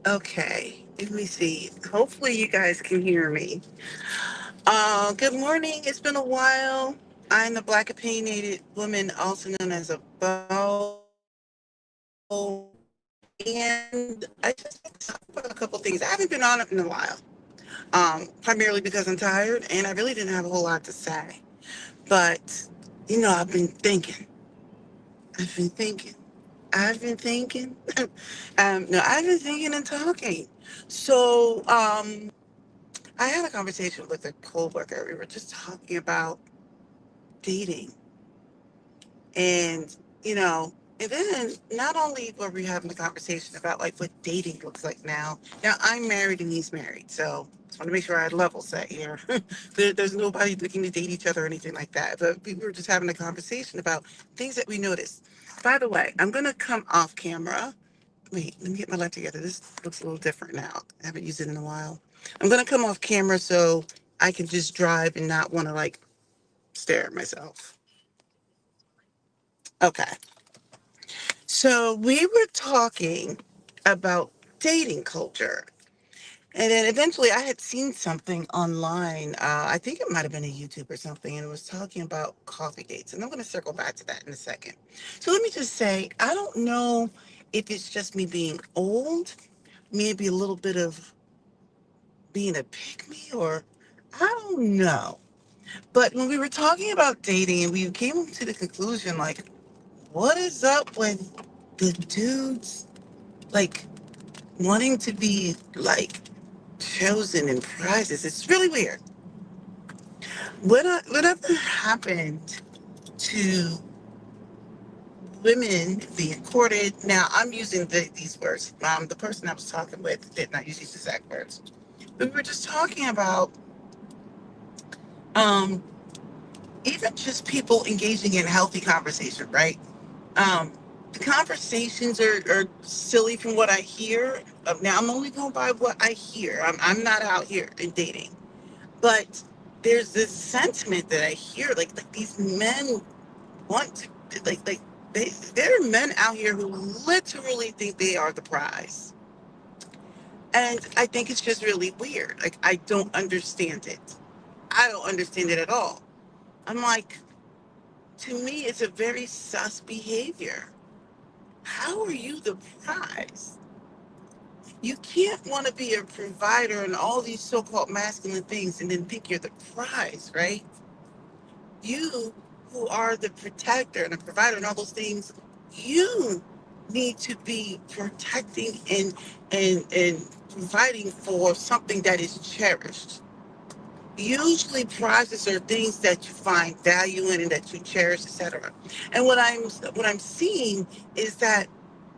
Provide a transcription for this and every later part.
Okay, let me see. Hopefully, you guys can hear me. Good morning. It's been a while. I'm the Black opinionated woman, also known as a Bo, and I just want to talk about a couple things. I haven't been on it in a while, primarily because I'm tired and I really didn't have a whole lot to say. But I've been thinking. I've been thinking. I've been thinking. No, I've been thinking and talking. So, I had a conversation with a coworker. We were just talking about dating, and and then not only were we having a conversation about like what dating looks like now. Now I'm married and he's married, so just want to make sure I had level set here. There's nobody looking to date each other or anything like that. But we were just having a conversation about things that we noticed. By the way, I'm gonna come off camera. Wait, let me get my life together. This looks a little different now. I haven't used it in a while. I'm gonna come off camera so I can just drive and not want to like stare at myself. Okay. So we were talking about dating culture. And then eventually I had seen something online. I think it might have been a YouTube or something, and it was talking about coffee dates. And I'm going to circle back to that in a second. So let me just say, I don't know if it's just me being old, maybe a little bit of being a pick me, or I don't know. But when we were talking about dating, we came to the conclusion like, what is up with the dudes like wanting to be like chosen in prizes? It's really weird. Whatever happened to women being courted? Now I'm using these words. The person I was talking with did not use these exact words. But we were just talking about um, even just people engaging in healthy conversation, right? Um, the conversations are silly from what I hear. Now I'm only going by what I hear. I'm not out here in dating, but there's this sentiment that I hear, like these men want to like there are men out here who literally think they are the prize, and I think it's just really weird. Like I don't understand it. I don't understand it at all. I'm like, to me, it's a very sus behavior. How are you the prize? You can't want to be a provider and all these so-called masculine things and then think you're the prize, right? You, who are the protector and the provider and all those things, you need to be protecting and providing for something that is cherished. Usually prizes are things that you find value in and that you cherish, etc. And what I'm seeing is that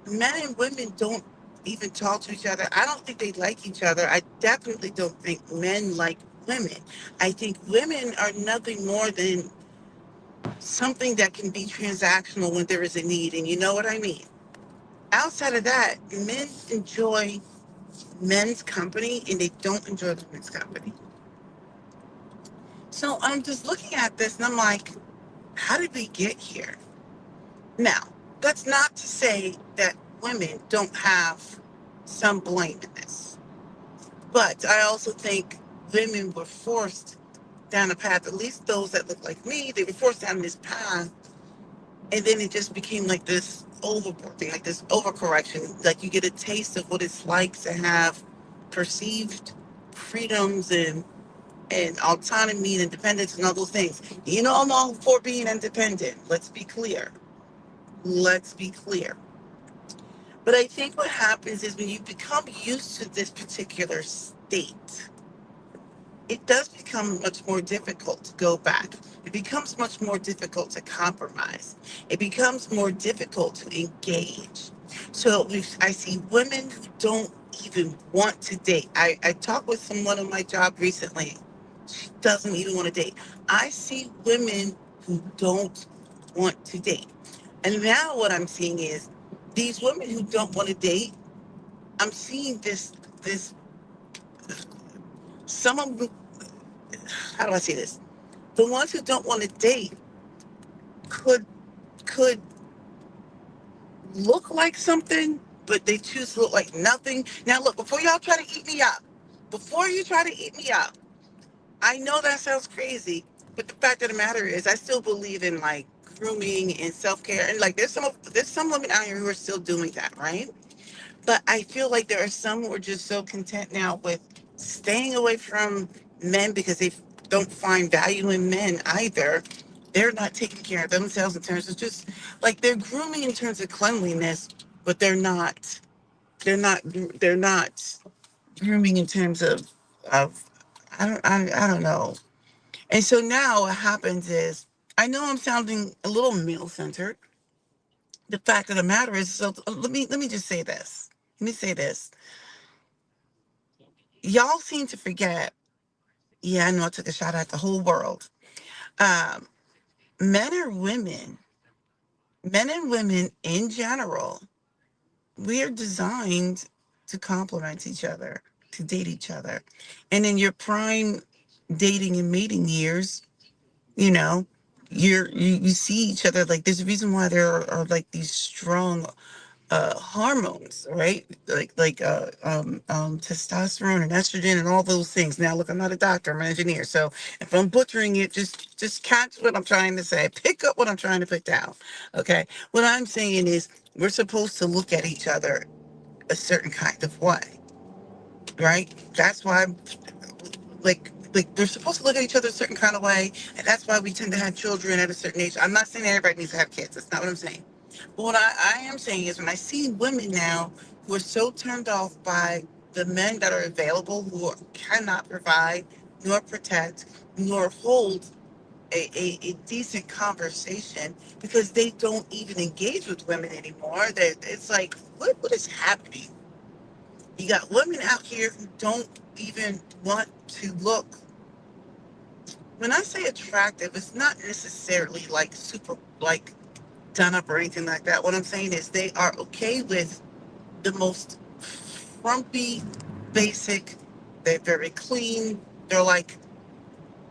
men and women don't even talk to each other. I don't think they like each other. I definitely don't think men like women. I think women are nothing more than something that can be transactional when there is a need, and you know what I mean. Outside of that, men enjoy men's company and they don't enjoy women's company. So I'm just looking at this and I'm like, how did we get here? Now, that's not to say that women don't have some blame in this, but I also think women were forced down a path, at least those that look like me, they were forced down this path. And then it just became like this overboard thing, like this overcorrection. Like you get a taste of what it's like to have perceived freedoms and autonomy and independence and all those things. I'm all for being independent. Let's be clear. Let's be clear. But I think what happens is when you become used to this particular state, it does become much more difficult to go back. It becomes much more difficult to compromise. It becomes more difficult to engage. So I see women who don't even want to date. I talked with someone on my job recently. She doesn't even want to date. I see women who don't want to date. And now what I'm seeing is these women who don't want to date, I'm seeing this some of them, how do I say this? The ones who don't want to date could could look like something, but they choose to look like nothing. Now, look, before y'all try to eat me up, before you try to eat me up, I know that sounds crazy, but the fact of the matter is, I still believe in like grooming and self care, and like there's some women out here who are still doing that, right? But I feel like there are some who are just so content now with staying away from men because they don't find value in men either. They're not taking care of themselves in terms of just like they're grooming in terms of cleanliness, but they're not grooming in terms of I don't know. And so now what happens is I know I'm sounding a little male centered. The fact of the matter is, so let me just say this. Let me say this. Y'all seem to forget. Yeah, I know I took a shot at the whole world. Um, men or women, men and women in general, we are designed to complement each other, to date each other. And in your prime dating and mating years, you know, you see each other like there's a reason why there are like these strong hormones, right? Testosterone and estrogen and all those things. Now, look, I'm not a doctor, I'm an engineer, so if I'm butchering it, just catch what I'm trying to say. Pick up what I'm trying to put down. Okay, what I'm saying is we're supposed to look at each other a certain kind of way, right? That's why like they're supposed to look at each other a certain kind of way, and that's why we tend to have children at a certain age. I'm not saying everybody needs to have kids. That's not what I'm saying. But what I am saying is when I see women now who are so turned off by the men that are available who cannot provide, nor protect, nor hold a decent conversation because they don't even engage with women anymore. It's like, what is happening? You got women out here who don't even want to look. When I say attractive, it's not necessarily like super like done up or anything like that. What I'm saying is they are okay with the most frumpy, basic. They're very clean. They're like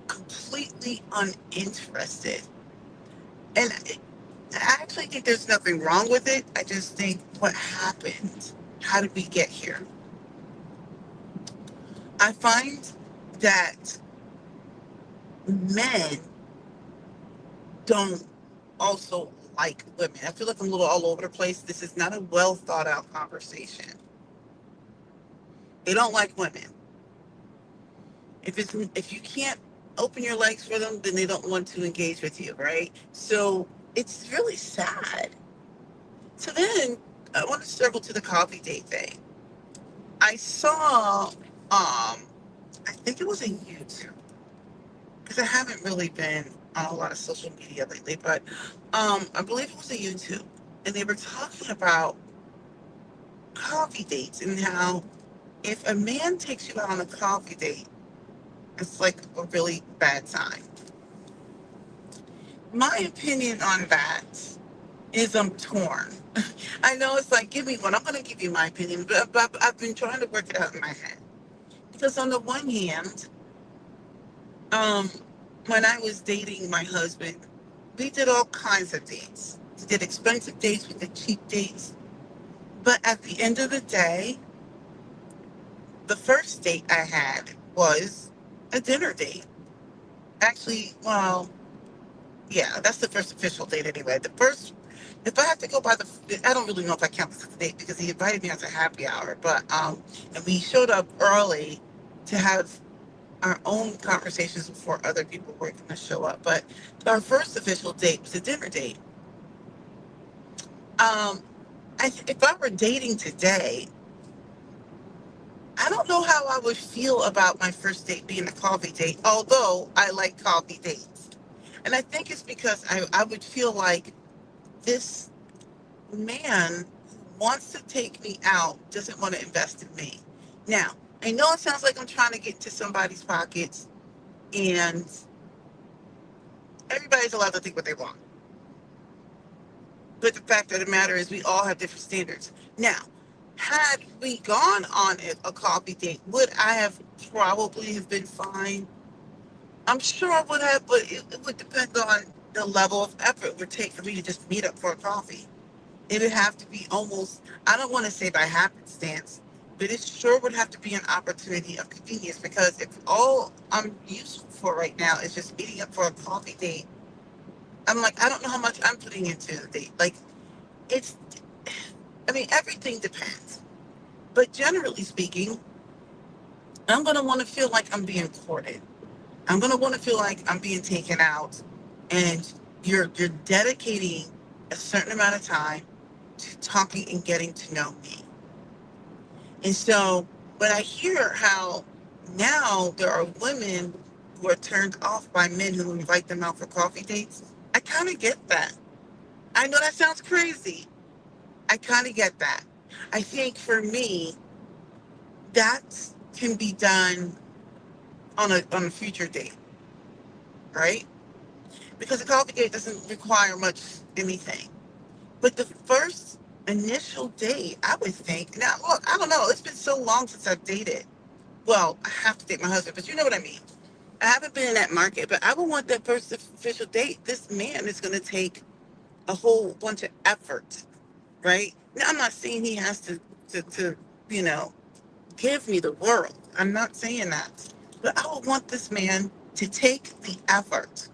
completely uninterested. And I actually think there's nothing wrong with it. I just think what happened? How did we get here? I find that men don't also like women. I feel like I'm a little all over the place. This is not a well thought out conversation. They don't like women. If you can't open your legs for them, then they don't want to engage with you, right? So it's really sad. So then I want to circle to the coffee date thing. I saw I think it was a YouTube because I haven't really been on a lot of social media lately, but I believe it was a YouTube, and they were talking about coffee dates and how if a man takes you out on a coffee date, it's like a really bad sign. My opinion on that is I'm torn. I know it's like, give me one. I'm going to give you my opinion, but I've been trying to work it out in my head. Because on the one hand, um, when I was dating my husband, we did all kinds of dates. We did expensive dates, we did cheap dates. But at the end of the day, the first date I had was a dinner date. Actually, well, yeah, that's the first official date anyway. The first, if I have to go by I don't really know if I count this as a date because he invited me out to happy hour, but and we showed up early to have our own conversations before other people were going to show up. But our first official date was a dinner date. Um, if I were dating today, I don't know how I would feel about my first date being a coffee date, although I like coffee dates. And I think it's because I would feel like this man who wants to take me out doesn't want to invest in me. Now, I know it sounds like I'm trying to get into somebody's pockets, and everybody's allowed to think what they want. But the fact of the matter is, we all have different standards. Now, had we gone on a coffee date, would I have probably have been fine? I'm sure I would have, but it would depend on the level of effort it would take for me to just meet up for a coffee. It would have to be almost, I don't want to say by happenstance, but it sure would have to be an opportunity of convenience, because if all I'm useful for right now is just meeting up for a coffee date, I'm like, I don't know how much I'm putting into the date. Like, it's, I mean, everything depends. But generally speaking, I'm going to want to feel like I'm being courted. I'm going to want to feel like I'm being taken out, and you're dedicating a certain amount of time to talking and getting to know me. And so when I hear how now there are women who are turned off by men who invite them out for coffee dates, I kind of get that. I know that sounds crazy. I kind of get that. I think for me, that can be done on a future date, right? Because a coffee date doesn't require much anything. But the first initial date, I would think. Now, look, I don't know. It's been so long since I've dated. Well, I have to date my husband, but you know what I mean. I haven't been in that market, but I would want that first official date. This man is going to take a whole bunch of effort, right? Now, I'm not saying he has to you know, give me the world. I'm not saying that. But I would want this man to take the effort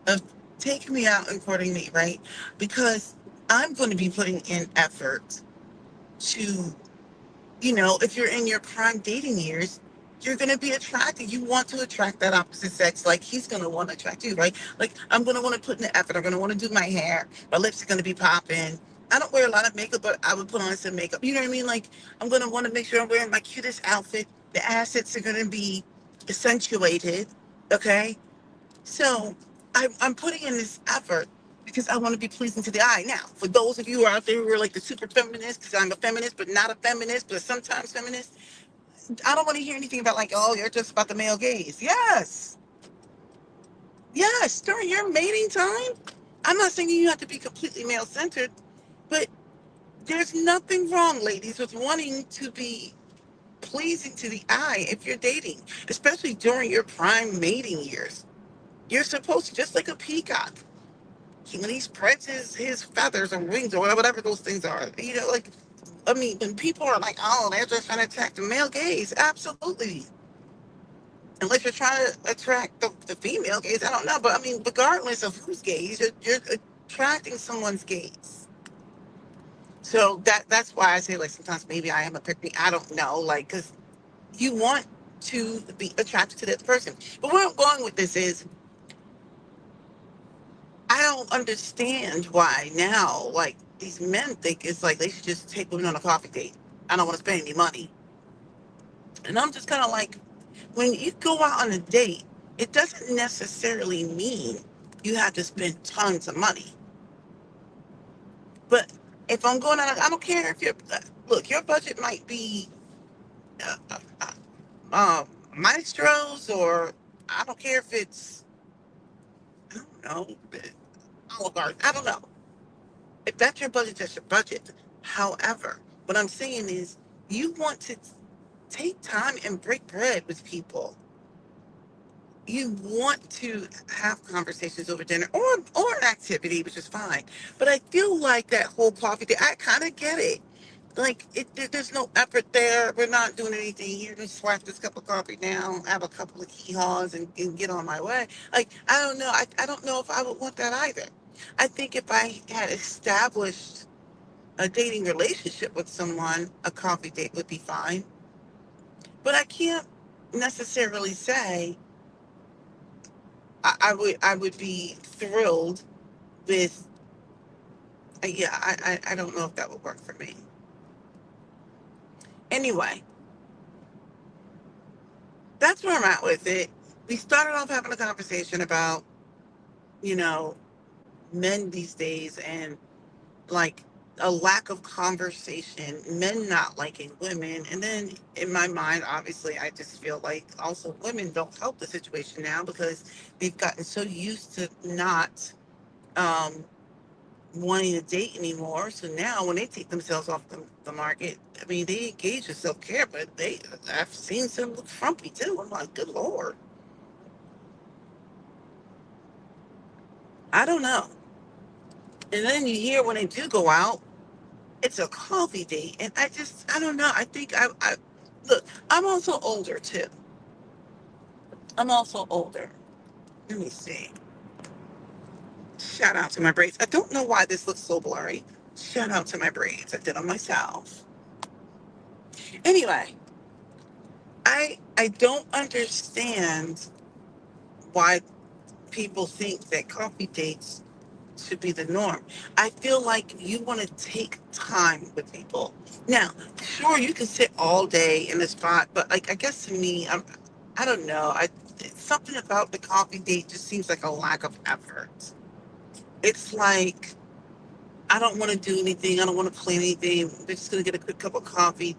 of taking me out and courting me, right? Because I'm going to be putting in effort to, if you're in your prime dating years, you're going to be attracted. You want to attract that opposite sex, like he's going to want to attract you, right? Like, I'm going to want to put in the effort. I'm going to want to do my hair. My lips are going to be popping. I don't wear a lot of makeup, but I would put on some makeup. You know what I mean? Like, I'm going to want to make sure I'm wearing my cutest outfit. The assets are going to be accentuated, okay? So I'm putting in this effort because I want to be pleasing to the eye. Now, for those of you who are out there who are like the super feminists, because I'm a feminist, but not a feminist, but sometimes feminist, I don't want to hear anything about like, oh, you're just about the male gaze. Yes, yes, during your mating time, I'm not saying you have to be completely male centered, but there's nothing wrong, ladies, with wanting to be pleasing to the eye if you're dating, especially during your prime mating years. You're supposed to, just like a peacock, when he spreads his feathers or wings or whatever those things are, like, I mean, when people are like, oh, they're just trying to attract the male gaze, absolutely. Unless you're trying to attract the female gaze, I don't know. But I mean, regardless of whose gaze, you're attracting someone's gaze. So that's why I say, like, sometimes maybe I am a pick me. I don't know, like, because you want to be attracted to that person. But where I'm going with this is, I don't understand why now, like, these men think it's like they should just take women on a coffee date. I don't want to spend any money. And I'm just kind of like, when you go out on a date, it doesn't necessarily mean you have to spend tons of money. But if I'm going out, I don't care if look, your budget might be uh, uh, maestros, or I don't care if it's, I don't know, Olive Garden. I don't know. If that's your budget, that's your budget. However, what I'm saying is, you want to take time and break bread with people. You want to have conversations over dinner, or an activity, which is fine. But I feel like that whole coffee thing, I kind of get it. Like, there's no effort there. We're not doing anything here. Just swipe this cup of coffee down, have a couple of hee-haws, and get on my way. Like, I don't know. I don't know if I would want that either. I think if I had established a dating relationship with someone, a coffee date would be fine. But I can't necessarily say I would be thrilled with. Yeah, I don't know if that would work for me. Anyway, that's where I'm at with it. We started off having a conversation about, you know men these days, and, like, a lack of conversation, men not liking women. And then in my mind, obviously, I just feel like also women don't help the situation now, because they've gotten so used to not um, wanting to date anymore. So now when they take themselves off the market, I mean, they engage in self care, but I've seen some look frumpy too. I'm like, good Lord. I don't know. And then you hear when they do go out, it's a coffee date. And I don't know. I think look, I'm also older too. I'm also older. Let me see. Shout out to my braids. I don't know why this looks so blurry. Shout out to my braids. I did them myself. Anyway, I don't understand why people think that coffee dates should be the norm. I feel like you want to take time with people. Now, sure, you can sit all day in a spot, but like I guess to me, I don't know. Something about the coffee date just seems like a lack of effort. It's like I don't want to do anything. I don't want to plan anything. We're just gonna get a quick cup of coffee.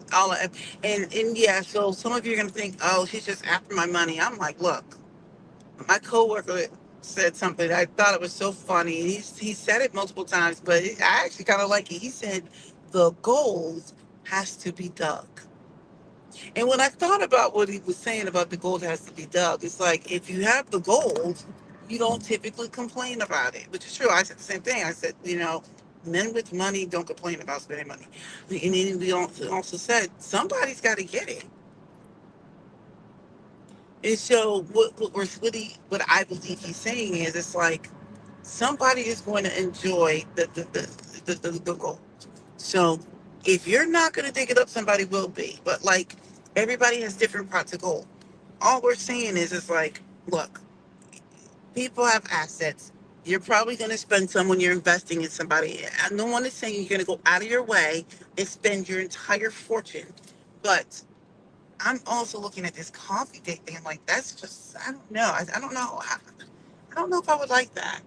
And yeah. So some of you are gonna think, oh, she's just after my money. I'm like, look, my coworker said something. I thought it was so funny. He said it multiple times, but I actually kind of like it. He said the gold has to be dug. And when I thought about what he was saying about the gold has to be dug, it's like if you have the gold, you don't typically complain about it, which is true. I said the same thing. I said, men with money don't complain about spending money. And then we also said somebody's got to get it. And so what I believe he's saying is it's like somebody is going to enjoy the gold. So if you're not going to dig it up, somebody will be. But like everybody has different pots of gold. All we're saying is it's like, look, people have assets. You're probably going to spend some when you're investing in somebody. No one is saying you're going to go out of your way and spend your entire fortune. But I'm also looking at this coffee date thing. I'm like, that's just, I don't know. I don't know. I don't know if I would like that.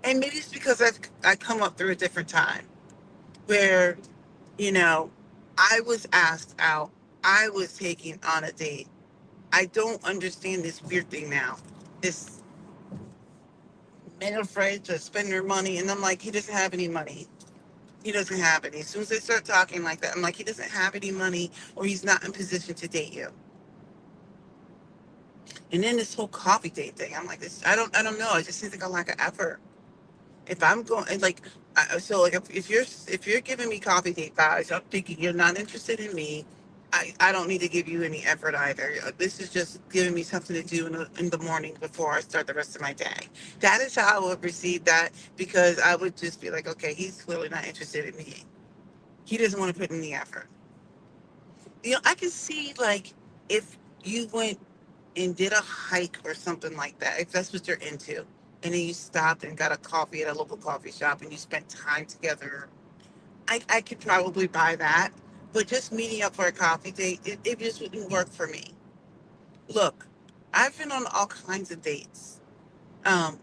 And maybe it's because I come up through a different time where, you know, I was asked out. I was taken on a date. I don't understand this weird thing now. This men afraid to spend their money. And I'm like, he doesn't have any money. He doesn't have any. As soon as they start talking like that, I'm like, he doesn't have any money or he's not in position to date you. And then this whole coffee date thing, I'm like, this. I don't know. It just seems like a lack of effort. If I'm going, and like, so like, if you're giving me coffee date vibes, I'm thinking you're not interested in me. I don't need to give you any effort either. This is just giving me something to do in the morning before I start the rest of my day. That is how I would receive that because I would just be like, okay, he's clearly not interested in me. He doesn't want to put in the effort. I can see like if you went and did a hike or something like that, if that's what you're into, and then you stopped and got a coffee at a local coffee shop and you spent time together, I could probably buy that. But just meeting up for a coffee date, it just wouldn't work for me. Look, I've been on all kinds of dates. Um,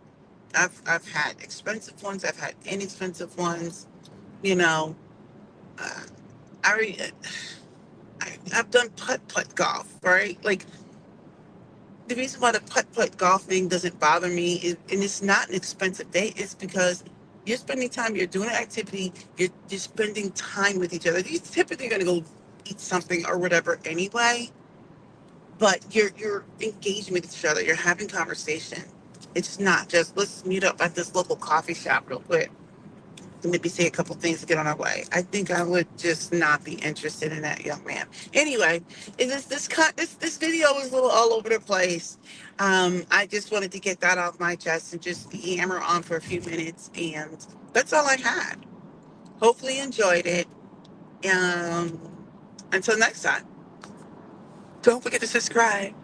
I've had expensive ones, I've had inexpensive ones. You know, uh, I, I've done putt putt golf, right? Like the reason why the putt putt golf thing doesn't bother me is, and it's not an expensive date, it's because you're spending time, you're doing an activity, you're spending time with each other. You're typically going to go eat something or whatever anyway, but you're engaging with each other, you're having conversation. It's not just let's meet up at this local coffee shop real quick to maybe say a couple things to get on our way. I think I would just not be interested in that young man. Anyway, this video is a little all over the place. I just wanted to get that off my chest and just hammer on for a few minutes, and that's all I had. Hopefully, you enjoyed it. Um, until next time, don't forget to subscribe.